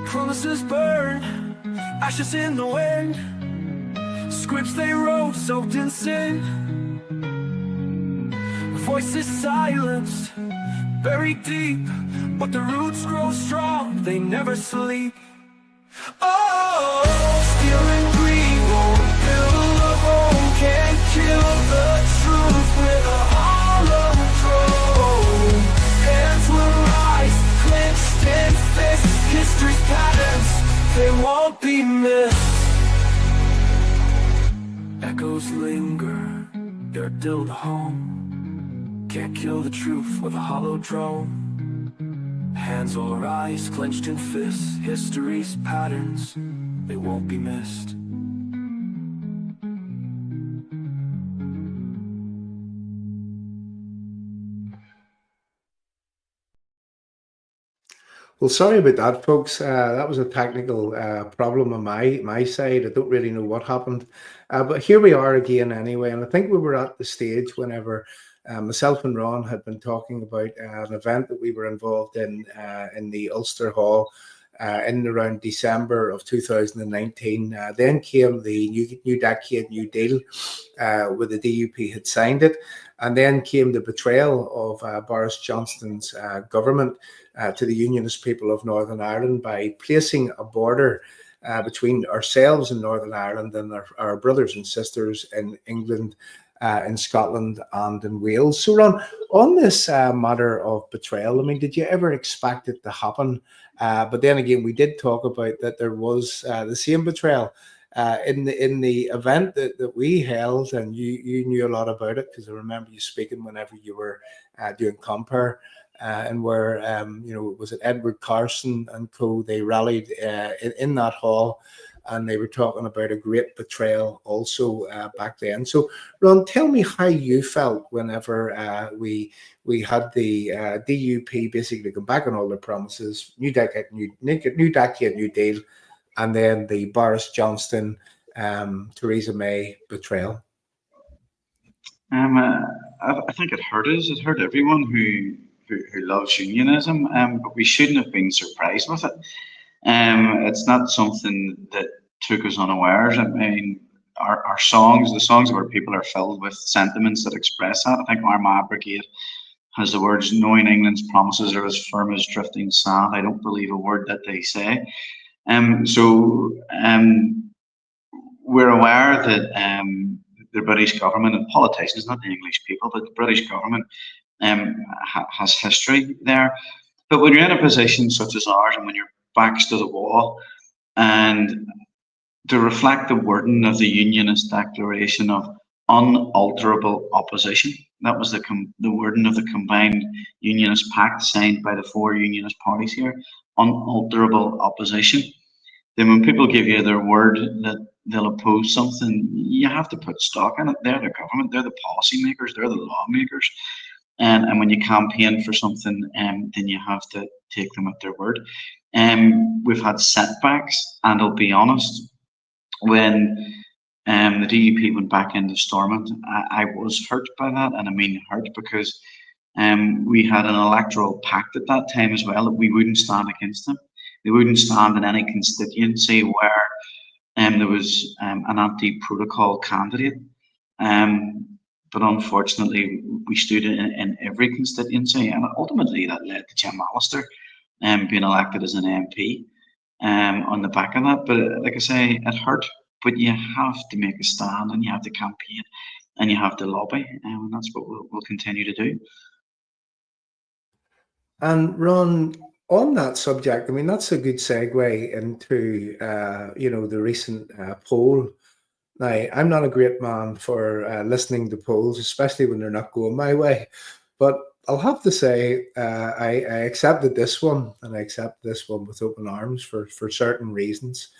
Promises burn, ashes in the wind. Scripts they wrote, soaked in sin. Voices silenced, buried deep, but the roots grow strong, they never sleep. Oh, steel and greed won't build a home, can't kill the truth with a hollow throne. Hands will rise, clenched in fists, history's patterns, they won't be missed. Echoes linger, they're drilled home. Can't kill the truth with a hollow drone. Hands will rise, clenched in fists, history's patterns, they won't be missed. Well, sorry about that, folks. That was a technical problem on my side. I don't really know what happened, but here we are again anyway. And I think we were at the stage whenever myself and Ron had been talking about an event that we were involved in the Ulster Hall in around December of 2019. Then came the new decade, New Deal, where the DUP had signed it. And then came the betrayal of Boris Johnson's government to the Unionist people of Northern Ireland by placing a border between ourselves in Northern Ireland and our brothers and sisters in England, in Scotland and in Wales. So Ron, on this matter of betrayal, I mean, did you ever expect it to happen? But then again, we did talk about that there was the same betrayal in the event that we held, and you knew a lot about it because I remember you speaking whenever you were doing Compare, and where was it Edward Carson and co? They rallied in that hall, and they were talking about a great betrayal also back then. So, Ron, tell me how you felt whenever we had the DUP basically come back on all their promises, new decade, New Deal, and then the Boris Johnson, Theresa May betrayal. I think it hurt us. It hurt everyone who loves unionism. But we shouldn't have been surprised with it. It's not something that took us unawares. I mean, our songs, the songs of our people, are filled with sentiments that express that. I think Armagh Brigade has the words, "Knowing England's promises are as firm as drifting sand, I don't believe a word that they say." We're aware that the British government and politicians, not the English people, but the British government has history there. But when you're in a position such as ours, and when your back's to the wall, and to reflect the wording of the Unionist Declaration of unalterable opposition, that was the wording of the combined Unionist Pact signed by the four Unionist parties here, unalterable opposition. Then when people give you their word that they'll oppose something, you have to put stock in it. They're the government, they're the policymakers, they're the lawmakers. And when you campaign for something, then you have to take them at their word. We've had setbacks, and I'll be honest, when the DUP went back into Stormont, I was hurt by that, and I mean hurt because we had an electoral pact at that time as well that we wouldn't stand against them. They wouldn't stand in any constituency where there was an anti-protocol candidate. But unfortunately, we stood in every constituency, and ultimately that led to Jim Allister being elected as an MP on the back of that. But like I say, it hurt, but you have to make a stand, and you have to campaign, and you have to lobby, and that's what we'll continue to do. And Ron, on that subject, I mean, that's a good segue into the recent poll. Now, I'm not a great man for listening to polls, especially when they're not going my way. But I'll have to say I accepted this one, and I accept this one with open arms for certain reasons.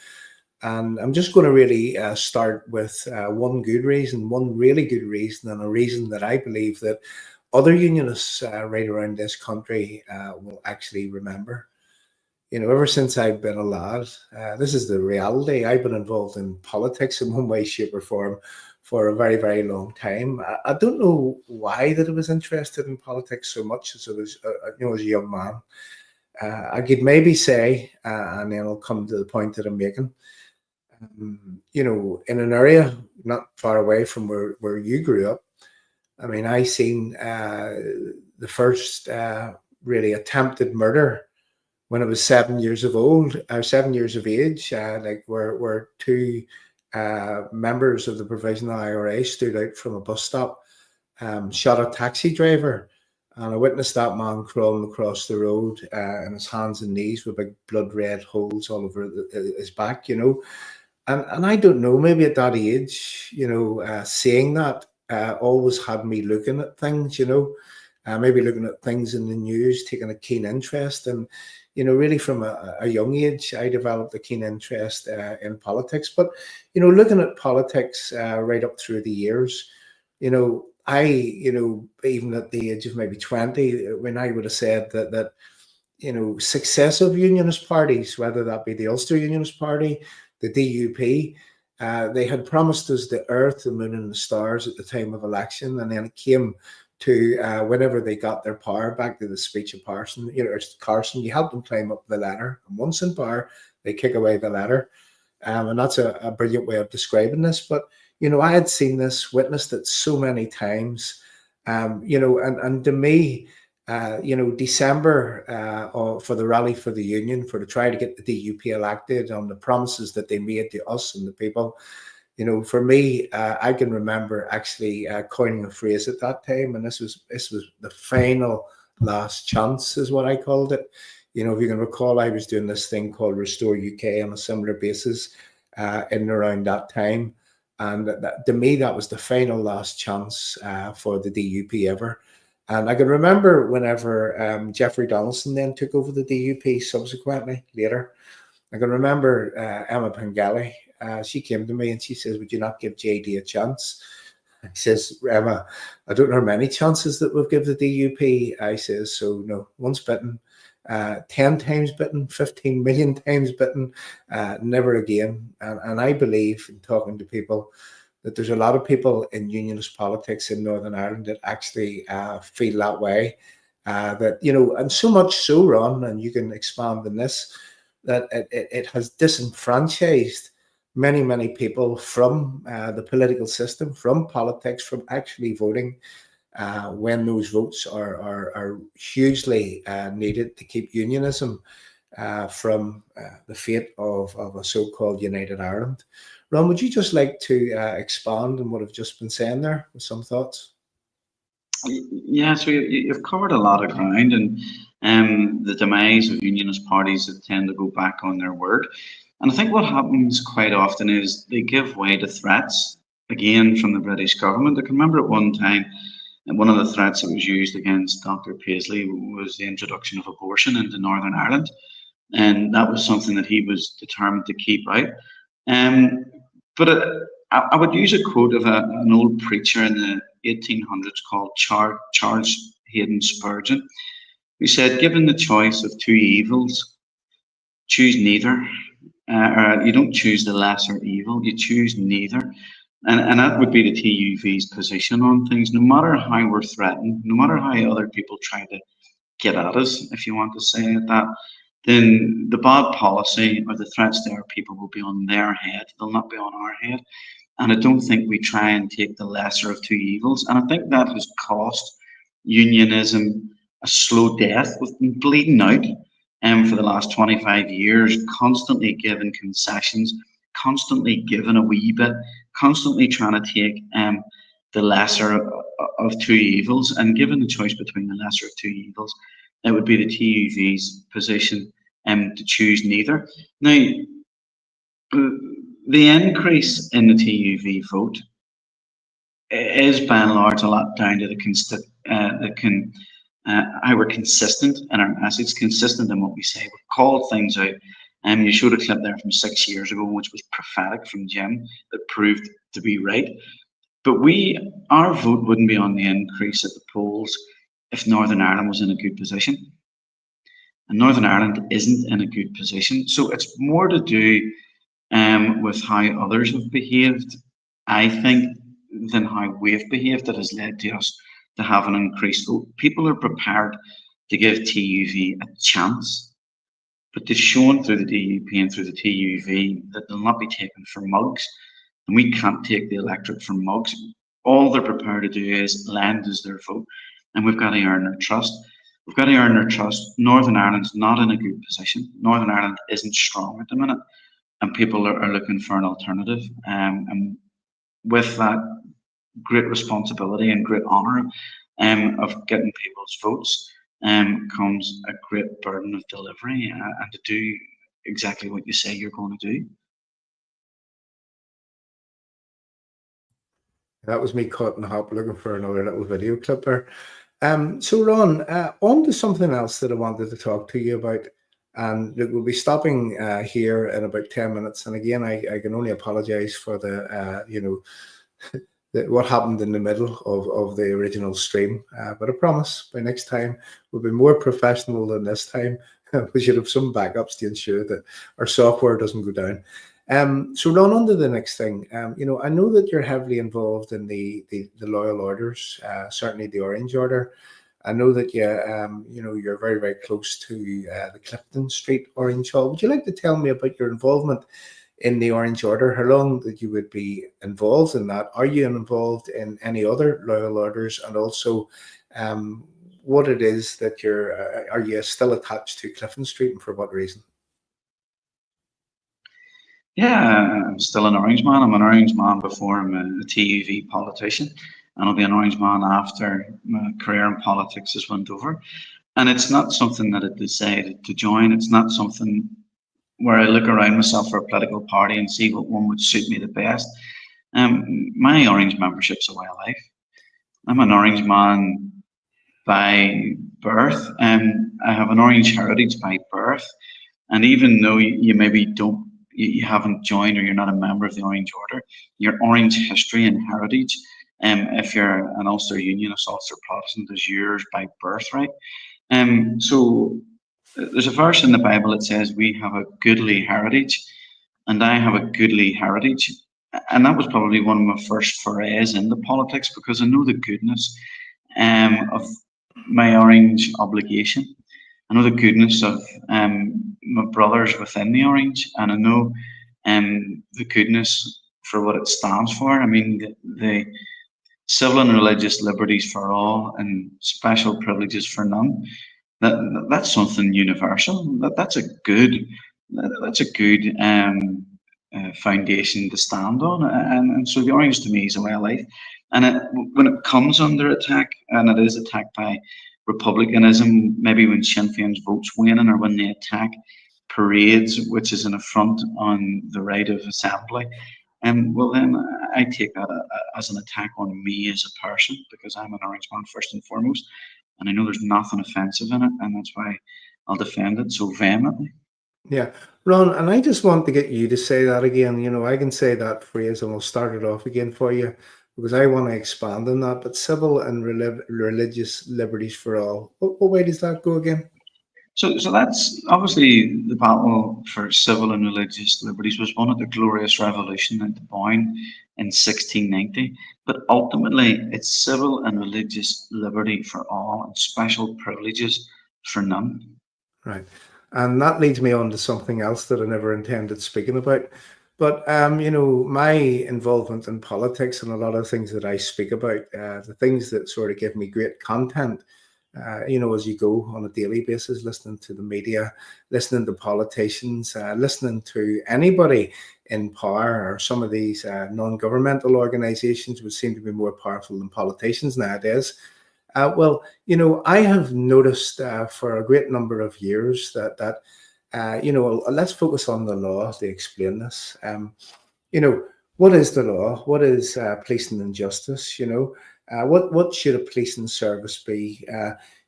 And I'm just going to really start with one good reason, one really good reason, and a reason that I believe that other unionists right around this country will actually remember. Ever since I've been a lad, this is the reality. I've been involved in politics in one way, shape, or form for a very, very long time. I don't know why that I was interested in politics so much as I was, as a young man. I could maybe say, and then I'll come to the point that I'm making. In an area not far away from where you grew up, I mean, I seen the first really attempted murder when I was 7 years of old, or 7 years of age. Like where two members of the Provisional IRA stood out from a bus stop, shot a taxi driver, and I witnessed that man crawling across the road in his hands and knees with big blood red holes all over his back. And I don't know, maybe at that age, seeing that always had me looking at things, maybe looking at things in the news, taking a keen interest. And, really from a young age, I developed a keen interest in politics. But, looking at politics right up through the years, I, even at the age of maybe 20, when I would have said that successive unionist parties, whether that be the Ulster Unionist Party, the DUP, they had promised us the earth, the moon, and the stars at the time of election, and then it came to whenever they got their power back to the speech of Carson. Carson, you help them climb up the ladder, and once in power, they kick away the ladder, and that's a brilliant way of describing this. But I had seen this, witnessed it so many times, and to me. December for the rally for the union, to try to get the DUP elected on the promises that they made to us and the people. For me, I can remember actually coining a phrase at that time, and this was the final last chance, is what I called it. If you can recall, I was doing this thing called Restore UK on a similar basis in and around that time, and to me that was the final last chance for the DUP ever. And I can remember whenever Jeffrey Donaldson then took over the DUP subsequently, later, I can remember Emma Pengelly. She came to me and she says, "Would you not give JD a chance?" I says, "Emma, I don't know how many chances that we'll give the DUP." I says, "So no, once bitten, 10 times bitten, 15 million times bitten, never again." And I believe, in talking to people, that there's a lot of people in unionist politics in Northern Ireland that actually feel that way. And so much so, Ron, and you can expand on this, that it has disenfranchised many, many people from the political system, from politics, from actually voting when those votes are hugely needed to keep unionism from the fate of a so-called United Ireland. Ron, would you just like to expand on what I've just been saying there with some thoughts? Yeah, so you've covered a lot of ground, and the demise of unionist parties that tend to go back on their word. And I think what happens quite often is they give way to threats, again, from the British government. I can remember at one time, and one of the threats that was used against Dr. Paisley was the introduction of abortion into Northern Ireland. And that was something that he was determined to keep out. But I would use a quote of an old preacher in the 1800s called Charles Haddon Spurgeon, who said, "Given the choice of two evils, choose neither." Or you don't choose the lesser evil, you choose neither. And that would be the TUV's position on things. No matter how we're threatened, no matter how other people try to get at us, if you want to say it that, then the bad policy or the threats to our people will be on their head. They'll not be on our head. And I don't think we try and take the lesser of two evils. And I think that has cost unionism a slow death. We've been bleeding out for the last 25 years, constantly giving concessions, constantly giving a wee bit, constantly trying to take the lesser of two evils. And given the choice between the lesser of two evils, it would be the TUV's position to choose neither. Now, the increase in the TUV vote is by and large a lot down to how we're consistent in our message, consistent in what we say. We've called things out. You showed a clip there from 6 years ago, which was prophetic from Jim, that proved to be right. But our vote wouldn't be on the increase at the polls if Northern Ireland was in a good position. And Northern Ireland isn't in a good position. So it's more to do with how others have behaved, I think, than how we've behaved that has led to us to have an increased vote. People are prepared to give TUV a chance. but they've shown through the DUP and through the TUV that they'll not be taken for mugs, and we can't take the electorate for mugs. All they're prepared to do is lend us their vote, and we've got to earn their trust. We've got to earn their trust. Northern Ireland's not in a good position. Northern Ireland isn't strong at the minute, and people are looking for an alternative. And with that great responsibility and great honour of getting people's votes comes a great burden of delivery and to do exactly what you say you're going to do. That was me cutting up looking for another little video clip there. So Ron, on to something else that I wanted to talk to you about, and we'll be stopping here in about 10 minutes. And again, I can only apologize for the, what happened in the middle of the original stream. But I promise by next time we'll be more professional than this time. We should have some backups to ensure that our software doesn't go down. So Ron, on to the next thing. I know that you're heavily involved in the loyal orders, certainly the Orange Order. I know that you're very, very close to the Clifton Street Orange Hall. Would you like to tell me about your involvement in the Orange Order? How long that you would be involved in that? Are you involved in any other loyal orders? And also, what it is that are you still attached to Clifton Street, and for what reason? Yeah, I'm still an Orange man. I'm an Orange man before I'm a TUV politician, and I'll be an Orange man after my career in politics has went over. And it's not something that I decided to join. It's not something where I look around myself for a political party and see what one would suit me the best. My Orange membership's a way of life. I'm an Orange man by birth, and I have an Orange heritage by birth. And even though you maybe you haven't joined or you're not a member of the Orange Order, your Orange history and heritage, if you're an Ulster Unionist, Ulster Protestant, is yours by birthright. So there's a verse in the Bible that says we have a goodly heritage, and I have a goodly heritage. And that was probably one of my first forays into politics, because I know the goodness of my Orange obligation. I know the goodness of my brothers within the Orange, and I know the goodness for what it stands for. I mean, the civil and religious liberties for all and special privileges for none. That's something universal. That's a good foundation to stand on. And so the Orange to me is a way of life. And when it comes under attack, and it is attacked by republicanism, maybe when Sinn Féin's votes waning, or when they attack parades, which is an affront on the right of assembly, well then I take that as an attack on me as a person, because I'm an Orange man first and foremost, and I know there's nothing offensive in it, and that's why I'll defend it so vehemently. Yeah, Ron, and I just want to get you to say that again. I can say that phrase and we'll start it off again for you, because I want to expand on that. But civil and religious liberties for all. What way does that go again? So that's obviously the battle for civil and religious liberties was won at the Glorious Revolution at the Boyne in 1690. But ultimately, it's civil and religious liberty for all and special privileges for none. Right. And that leads me on to something else that I never intended speaking about. But, my involvement in politics and a lot of things that I speak about, the things that sort of give me great content, as you go on a daily basis, listening to the media, listening to politicians, listening to anybody in power, or some of these non-governmental organizations would seem to be more powerful than politicians nowadays. I have noticed for a great number of years that let's focus on the law to explain this. What is the law? What is policing and justice? What should a policing service be?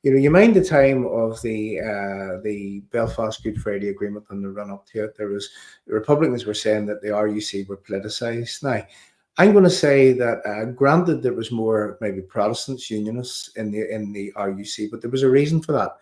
You mind the time of the Belfast Good Friday Agreement and the run up to it, the Republicans were saying that the RUC were politicised. Now, I'm going to say that granted there was more maybe Protestants, Unionists in the RUC, but there was a reason for that,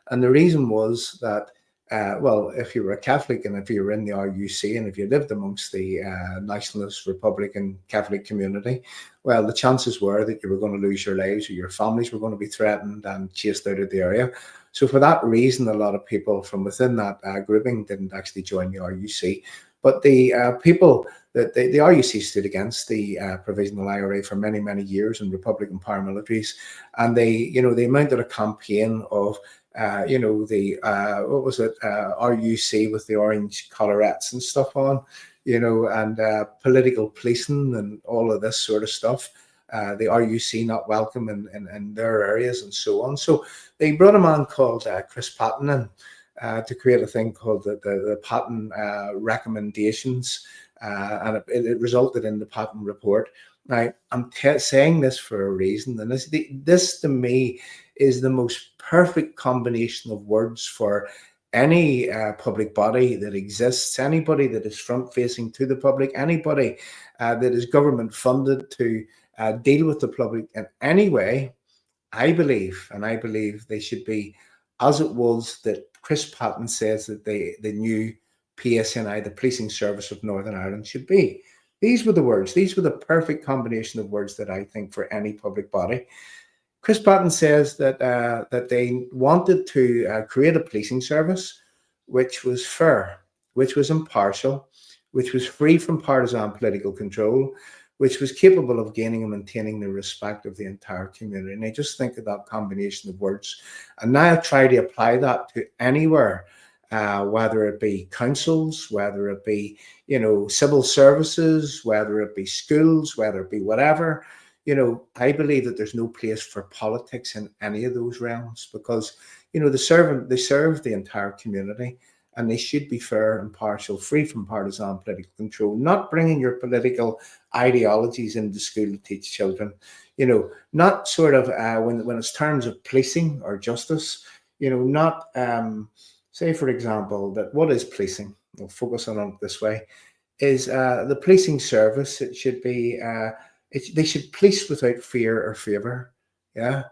and the reason was that well, if you were a Catholic and if you were in the RUC and if you lived amongst the nationalist Republican Catholic community, well, the chances were that you were going to lose your lives or your families were going to be threatened and chased out of the area. So for that reason, a lot of people from within that grouping didn't actually join the RUC. But the people that the RUC stood against the provisional IRA for many, many years in Republican paramilitaries, and they mounted a campaign of what was it, RUC with the orange collarettes and stuff on, and political policing and all of this sort of stuff. The RUC not welcome in their areas and so on. So they brought a man called Chris Patten in to create a thing called the Patten recommendations, and it resulted in the Patten report. Now, I'm saying this for a reason, and this to me is the most perfect combination of words for any public body that exists, anybody that is front-facing to the public, anybody that is government-funded to deal with the public in any way. I believe they should be, as it was that Chris Patten says that the new PSNI, the Policing Service of Northern Ireland, should be. These were the words. These were the perfect combination of words that I think for any public body. Chris Patten says that they wanted to create a policing service which was fair, which was impartial, which was free from partisan political control, which was capable of gaining and maintaining the respect of the entire community. And I just think of that combination of words. And now I try to apply that to anywhere, whether it be councils, whether it be, civil services, whether it be schools, whether it be whatever. I believe that there's no place for politics in any of those realms because, they serve the entire community, and they should be fair, impartial, free from partisan political control, not bringing your political ideologies into school to teach children, not sort of when it's terms of policing or justice, not say, for example, that what is policing? We'll focus on it this way, is the policing service. It should be, they should police without fear or favour. Yeah.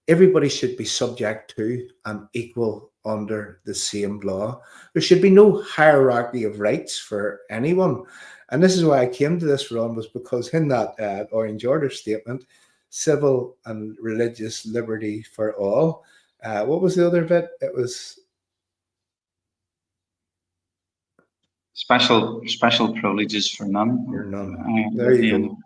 Everybody should be subject to and equal under the same law. There should be no hierarchy of rights for anyone. And this is why I came to this, Ron, was because in that Orange Order statement, civil and religious liberty for all. What was the other bit? It was special privileges for none. For none. There you go.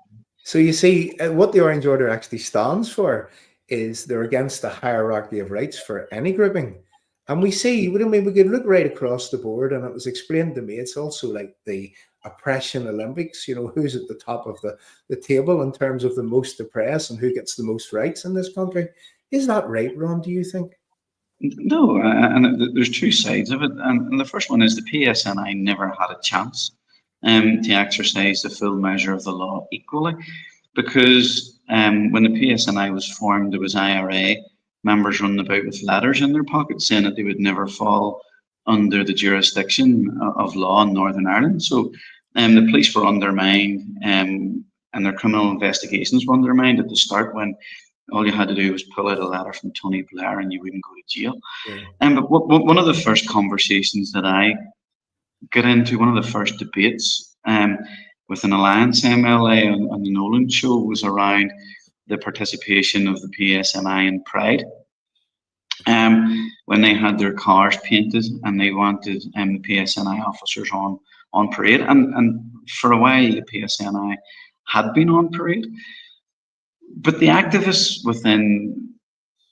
So you see, what the Orange Order actually stands for is they're against the hierarchy of rights for any grouping. And we see, we could look right across the board, and it was explained to me, it's also like the oppression Olympics, who's at the top of the table in terms of the most oppressed and who gets the most rights in this country. Is that right, Ron, do you think? No, and there's two sides of it. And the first one is the PSNI never had a chance to exercise the full measure of the law equally, because when the PSNI was formed, there was IRA members running about with letters in their pockets saying that they would never fall under the jurisdiction of law in Northern Ireland. So the police were undermined, and their criminal investigations were undermined at the start, when all you had to do was pull out a letter from Tony Blair and you wouldn't go to jail. Yeah. But one of the first conversations that I got into, one of the first debates with an Alliance MLA on the Nolan show, was around the participation of the PSNI in Pride. When they had their cars painted and they wanted the PSNI officers on parade. And for a while, the PSNI had been on parade. But the activists within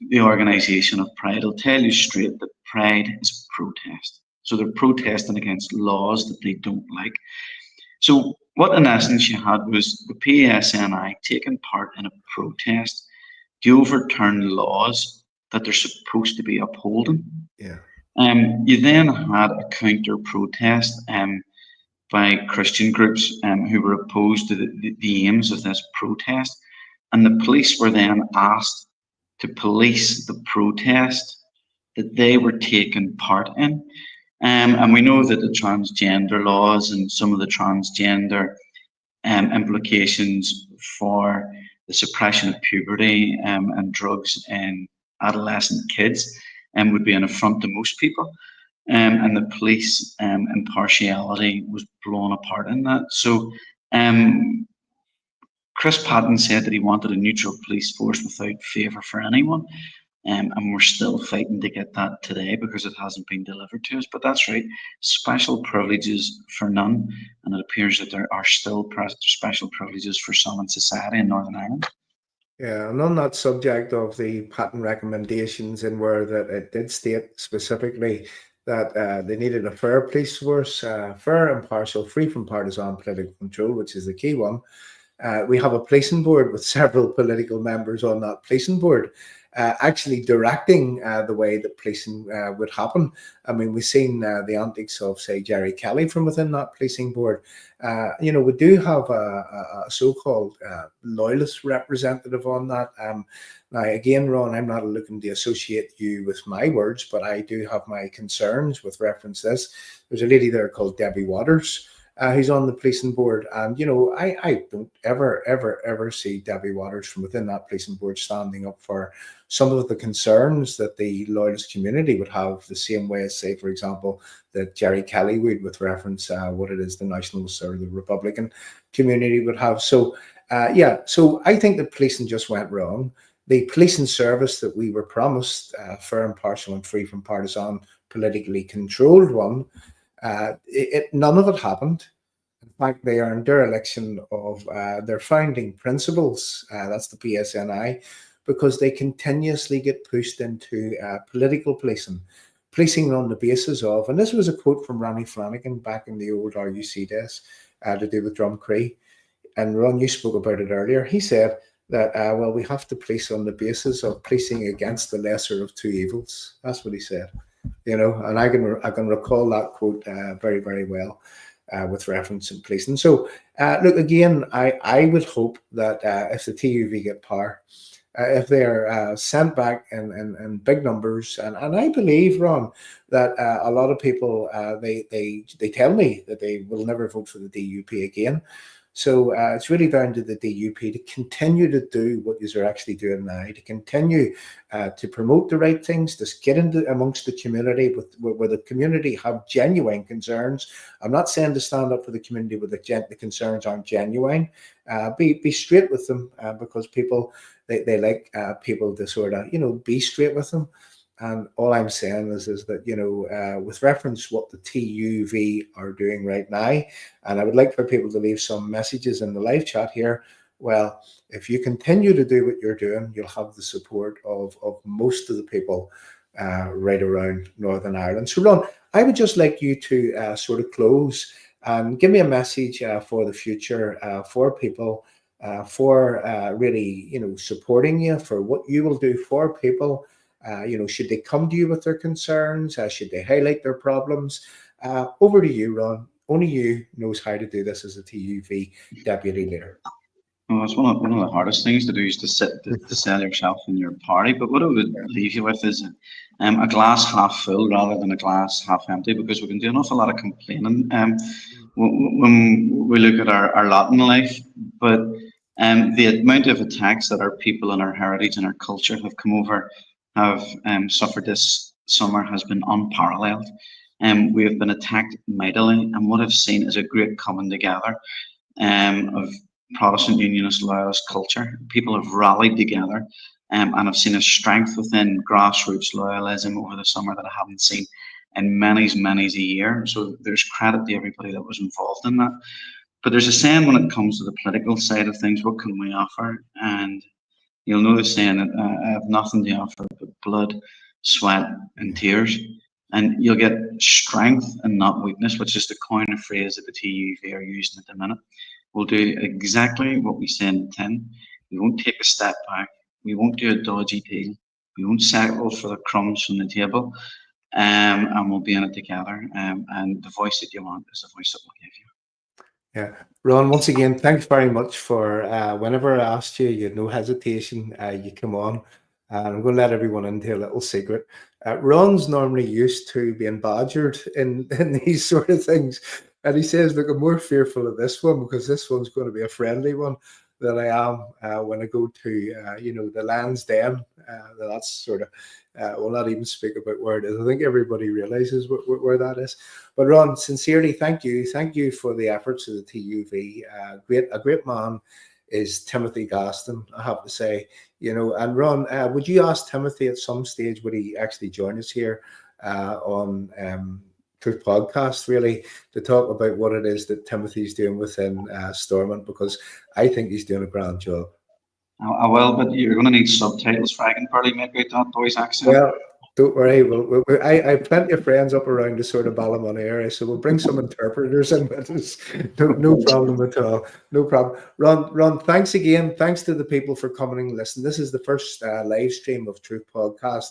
the organisation of Pride will tell you straight that Pride is protest. So they're protesting against laws that they don't like. So what in essence you had was the PSNI taking part in a protest to overturn laws that they're supposed to be upholding. Yeah. You then had a counter protest by Christian groups who were opposed to the aims of this protest. And the police were then asked to police the protest that they were taking part in. And we know that the transgender laws and some of the transgender implications for the suppression of puberty and drugs in adolescent kids would be an affront to most people. and the police impartiality was blown apart in that. So um, Chris Patton said that he wanted a neutral police force without favour for anyone. And we're still fighting to get that today because it hasn't been delivered to us. But that's right, special privileges for none, and it appears that there are still special privileges for some in society in Northern Ireland. Yeah, and on that subject of the patent recommendations, in where that it did state specifically that they needed a fair police force, fair, impartial, free from partisan political control, which is the key one. We have a policing board with several political members on that policing board, actually directing the way that policing would happen. I mean, we've seen the antics of, say, Jerry Kelly from within that policing board. We do have a so-called loyalist representative on that. Now, again, Ron, I'm not looking to associate you with my words, but I do have my concerns with reference to this. There's a lady there called Debbie Waters, who's on the policing board. And, I don't ever see Debbie Waters from within that policing board standing up for some of the concerns that the loyalist community would have, the same way as, say, for example, that Jerry Kelly would, with reference what it is the Nationalists or the Republican community would have. So, so I think the policing just went wrong. The policing service that we were promised, fair, impartial and free from partisan, politically controlled one, none of it happened. In fact, they are in dereliction of their founding principles, that's the PSNI, because they continuously get pushed into political policing on the basis of, and this was a quote from Ronnie Flanagan back in the old RUC days to do with Drumcree, and Ron, you spoke about it earlier. He said that, well, we have to police on the basis of policing against the lesser of two evils. That's what he said. And I can recall that quote very, very well with reference in policing. So, look, again, I would hope that if the TUV get power, if they're sent back in big numbers, and I believe, Ron, that a lot of people, they tell me that they will never vote for the DUP again. So it's really down to the DUP to continue to do what you're actually doing now, to continue to promote the right things, to get into amongst the community where the community have genuine concerns. I'm not saying to stand up for the community where the concerns aren't genuine. Be straight with them because people, they like people to sort of, be straight with them. And all I'm saying is that, with reference what the TUV are doing right now, and I would like for people to leave some messages in the live chat here. Well, if you continue to do what you're doing, you'll have the support of most of the people right around Northern Ireland. So, Ron, I would just like you to sort of close and give me a message for the future for people, for really, supporting you, for what you will do for people. Should they come to you with their concerns? Should they highlight their problems? Over to you, Ron. Only you knows how to do this as a TUV deputy leader. Well, it's one of the hardest things to do is to sell yourself and your party. But what I would leave you with is a glass half full rather than a glass half empty, because we can do an awful lot of complaining when we look at our lot in life. But the amount of attacks that our people and our heritage and our culture have come over have suffered this summer has been unparalleled. We have been attacked mightily, and what I've seen is a great coming together of Protestant Unionist loyalist culture. People have rallied together, and I've seen a strength within grassroots loyalism over the summer that I haven't seen in many a year. So there's credit to everybody that was involved in that. But there's a saying when it comes to the political side of things, what can we offer? And you'll know the saying that I have nothing to offer but blood, sweat, and tears. And you'll get strength and not weakness, which is the coin of phrase that the TUV are using at the minute. We'll do exactly what we say in the tin. We won't take a step back. We won't do a dodgy deal. We won't settle for the crumbs from the table. And we'll be in it together. And the voice that you want is the voice that we'll give you. Yeah, Ron, once again, thanks very much for whenever I asked you, you had no hesitation, you come on. And I'm going to let everyone into a little secret. Ron's normally used to being badgered in these sort of things. And he says, look, I'm more fearful of this one because this one's going to be a friendly one. than I am when I go to the Land's Den. That's sort of we'll not even speak about where it is. I think everybody realizes where that is. But Ron, sincerely, thank you for the efforts of the TUV. A great man is Timothy Gaston, I have to say. And Ron, would you ask Timothy at some stage would he actually join us here on Truth Podcast, really, to talk about what it is that Timothy's doing within Stormont, because I think he's doing a grand job. I will, but you're going to need subtitles for I can barely make out that boy's accent. Well, don't worry. I have plenty of friends up around the sort of Ballymun area, so we'll bring some interpreters in with us. No problem at all. No problem. Ron, thanks again. Thanks to the people for coming and listening. This is the first live stream of Truth Podcast.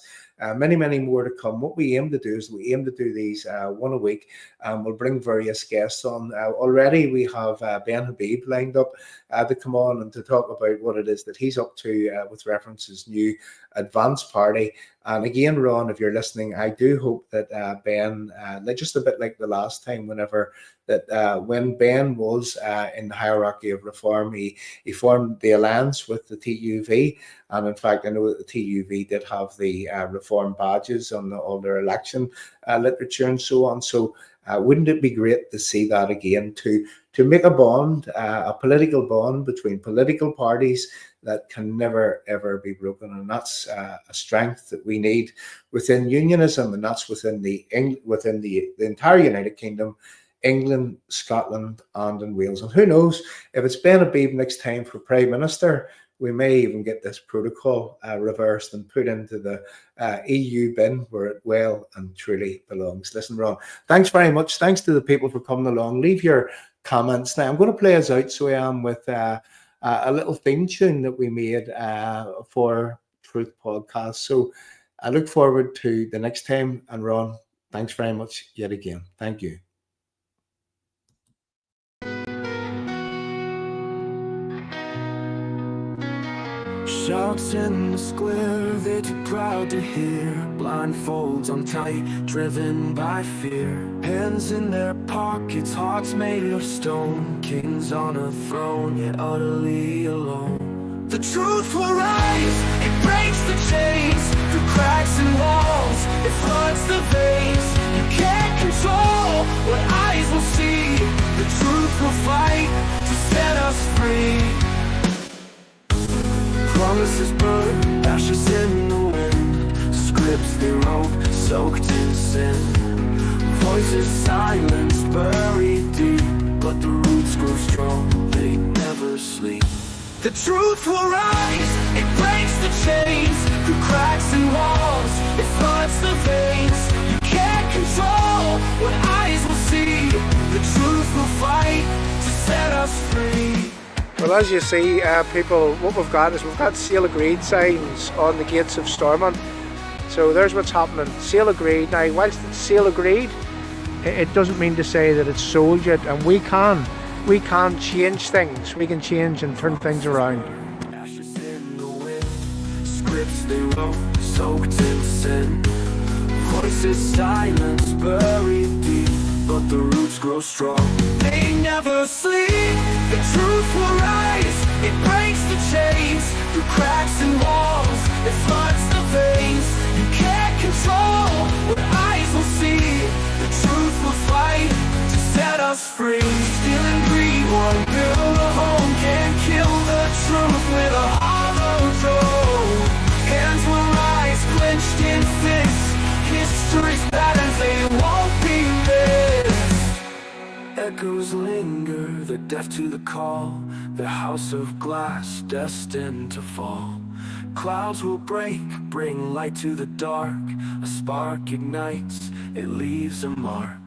Many more to come. What we aim to do is we aim to do these one a week. We'll bring various guests on. Already we have Ben Habib lined up to come on and to talk about what it is that he's up to with reference to his new advance party. And again, Ron, if you're listening, I do hope that Ben, just a bit like the last time, when Ben was in the hierarchy of reform, he formed the alliance with the TUV. And in fact, I know that the TUV did have the reform badges on all their election literature and so on. So wouldn't it be great to see that again, to make a bond, a political bond between political parties that can never, ever be broken. And that's a strength that we need within unionism, and that's within the entire United Kingdom, England, Scotland, and in Wales. And who knows, if it's Ben Habib next time for Prime Minister, we may even get this protocol reversed and put into the EU bin where it well and truly belongs. Listen, Ron, thanks very much. Thanks to the people for coming along. Leave your comments. Now, I'm going to play us out, so I am, with a little theme tune that we made for Truth Podcast. So I look forward to the next time. And Ron, thanks very much yet again. Thank you. Shouts in the square, they're too proud to hear. Blindfolds on tight, driven by fear. Hands in their pockets, hearts made of stone. Kings on a throne, yet utterly alone. The truth will rise, it breaks the chains. Through cracks and walls, it floods the veins. You can't control what eyes will see. The truth will fight to set us free. Promises burn, ashes in the wind. Scripts they wrote, soaked in sin. Voices silenced, buried deep. But the roots grow strong, they never sleep. The truth will rise, it breaks the chains. Through cracks and walls, it floods the veins. You can't control what eyes will see. The truth will fight to set us free. Well, as you see, people, what we've got sale agreed signs on the gates of Stormont. So there's what's happening. Sale agreed. Now, whilst it's sale agreed, it doesn't mean to say that it's sold yet, and we can change things. We can change and turn things around. Ashes in the wind, scripts they wrote, soaked in sin. Voices silenced, buried deep. But the roots grow strong, they never sleep. The truth will rise, it breaks the chains. Through cracks and walls, it floods the veins. You can't control what eyes will see. The truth will fight to set us free. Stealing greed, one build a home. Can't kill the truth with a hollow door. Hands will rise, clenched in fists. History's patterns, they won't be missed. Echoes linger, they're deaf to the call. The house of glass destined to fall. Clouds will break, bring light to the dark. A spark ignites, it leaves a mark.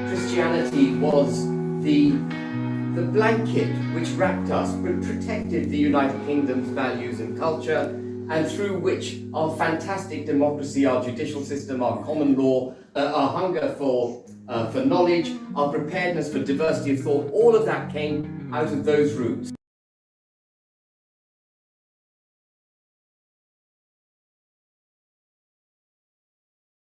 Christianity was the blanket which wrapped us, but protected the United Kingdom's values and culture, and through which our fantastic democracy, our judicial system, our common law, our hunger for knowledge, our preparedness for diversity of thought, all of that came out of those roots.